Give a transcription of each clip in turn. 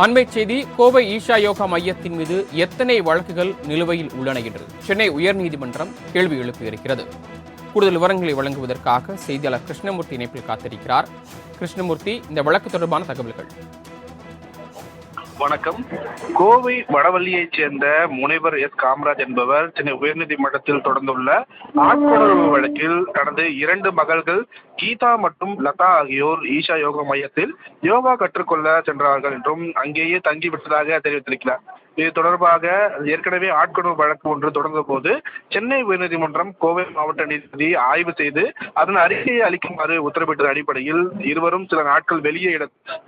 அண்மை செய்தி. கோவை ஈஷா யோகா மையத்தின் மீது எத்தனை வழக்குகள் நிலுவையில் உள்ளன என்று சென்னை உயர்நீதிமன்றம் கேள்வி எழுப்பியிருக்கிறது. கூடுதல் விவரங்களை வழங்குவதற்காக செய்தியாளர் கிருஷ்ணமூர்த்தி இணைப்பில் காத்திருக்கிறார். கிருஷ்ணமூர்த்தி, இந்த வழக்கு தொடர்பான தகவல்கள். வணக்கம். கோவை வடவள்ளியைச் சேர்ந்த முனைவர் எஸ் காமராஜ் என்பவர் சென்னை உயர்நீதிமன்றத்தில் தொடர்ந்துள்ள ஆட்கொணர்வு வழக்கில் தனது 2 மகள்கள் கீதா மற்றும் லதா ஆகியோர் ஈஷா யோகா மையத்தில் யோகா கற்றுக்கொள்ள சென்றார்கள் என்றும் அங்கேயே தங்கிவிட்டதாக தெரிவித்திருக்கிறார். இது தொடர்பாக ஏற்கனவே ஆட்கொணர்வு வழக்கு ஒன்று தொடர்ந்த போது சென்னை உயர்நீதிமன்றம் கோவை மாவட்ட நீதிபதி ஆய்வு செய்து அதன் அறிக்கையை அளிக்குமாறு உத்தரவிட்ட அடிப்படையில் இருவரும் சில நாட்கள்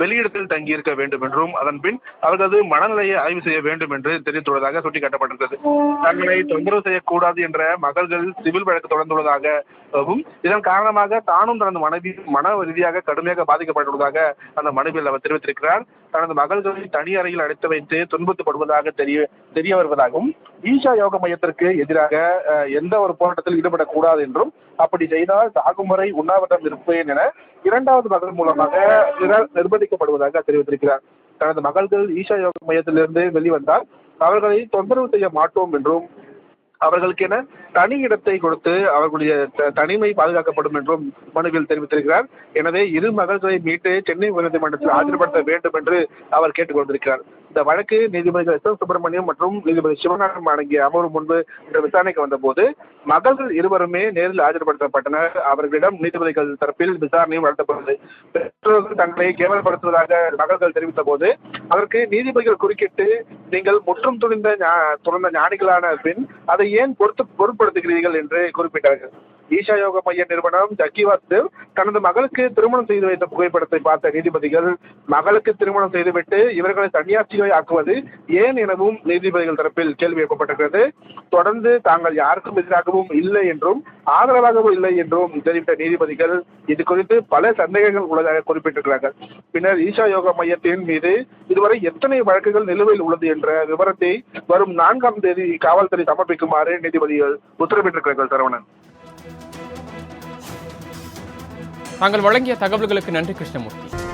வெளியிடத்தில் தங்கியிருக்க வேண்டும் என்றும் அதன் பின் அவர்களது மனநிலையை ஆய்வு செய்ய வேண்டும் என்று தெரிவித்துள்ளதாக சுட்டிக்காட்டப்பட்டிருந்தது. தங்களை தொந்தரவு செய்யக்கூடாது என்ற மகள்கள் சிவில் வழக்கு தொடர்ந்துள்ளதாகவும் இதன் காரணமாக தானும் தனது மனைவி மன ரீதியாக கடுமையாக பாதிக்கப்பட்டுள்ளதாக அந்த மனுவில் அவர் தெரிவித்திருக்கிறார். தனது மகள்களை தனி அறையில் அடைத்து வைத்து துன்புறுத்தப்படுவதாக தெரிய வருவதாகவும் ஈஷா யோக மையத்திற்கு எதிராக எந்த ஒரு போராட்டத்தில் ஈடுபடக்கூடாது என்றும் அப்படி செய்தால் சாகும் வரை உண்ணாவிரதம் இருப்பேன் என 2வது மகள் மூலமாக நிர்பந்திக்கப்படுவதாக தெரிவித்திருக்கிறார். தனது மகள்கள் ஈஷா யோக மையத்திலிருந்து வெளிவந்தால் அவர்களை தொந்தரவு செய்ய மாட்டோம் என்றும் அவர்களுக்கென தனி இடத்தை கொடுத்து அவர்களுடைய தனிமை பாதுகாக்கப்படும் என்றும் மனுவில் தெரிவித்திருக்கிறார். எனவே 2 மகள்களை மீட்டு சென்னை உயர்நீதிமன்றத்தில் ஆஜர்படுத்த வேண்டும் என்று அவர் கேட்டுக்கொண்டிருக்கிறார். இந்த வழக்கு நீதிபதிகள் எஸ். சுப்பிரமணியம் மற்றும் நீதிபதி சிவநாதன் அடங்கிய அமர்வு முன்பு இந்த விசாரணைக்கு வந்தபோது மகள்கள் இருவருமே நேரில் ஆஜர்படுத்தப்பட்டனர். அவர்களிடம் நீதிபதிகள் தரப்பில் விசாரணையும் நடத்தப்பட்டது. பெற்றோர்கள் தங்களை கேவலப்படுத்துவதாக மகள்கள் தெரிவித்த போது அதற்கு நீதிபதிகள் குறுக்கிட்டு, நீங்கள் முற்றும் துணிந்த ஞானிகளான பின் அதை ஏன் பொருட்படுத்துகிறீர்கள் என்று குறிப்பிட்டார்கள். ஈஷா யோகா மைய நிறுவனம் ஜக்கி வாசுதேவ் தனது மகளுக்கு திருமணம் செய்து வைத்த புகைப்படத்தை பார்த்த நீதிபதிகள் மகளுக்கு திருமணம் செய்துவிட்டு இவர்களை சன்னியாசிகளை ஆக்குவது ஏன் எனவும் நீதிபதிகள் தரப்பில் கேள்வி எழுப்பப்பட்டிருக்கிறது. தொடர்ந்து தாங்கள் யாருக்கும் எதிராகவும் இல்லை என்றும் ஆதரவாகவும் இல்லை என்றும் தெரிவித்த நீதிபதிகள் இது குறித்து பல சந்தேகங்கள் உள்ளதாக குறிப்பிட்டிருக்கிறார்கள். பின்னர் ஈஷா யோகா மையத்தின் மீது இதுவரை எத்தனை வழக்குகள் நிலுவையில் உள்ளது என்ற விவரத்தை வரும் 4ஆம் தேதி காவல்துறை சமர்ப்பிக்குமாறு நீதிபதிகள் உத்தரவிட்டிருக்கிறார்கள். சரவணன், தாங்கள் வழங்கிய தகவல்களுக்கு நன்றி கிருஷ்ணமூர்த்தி.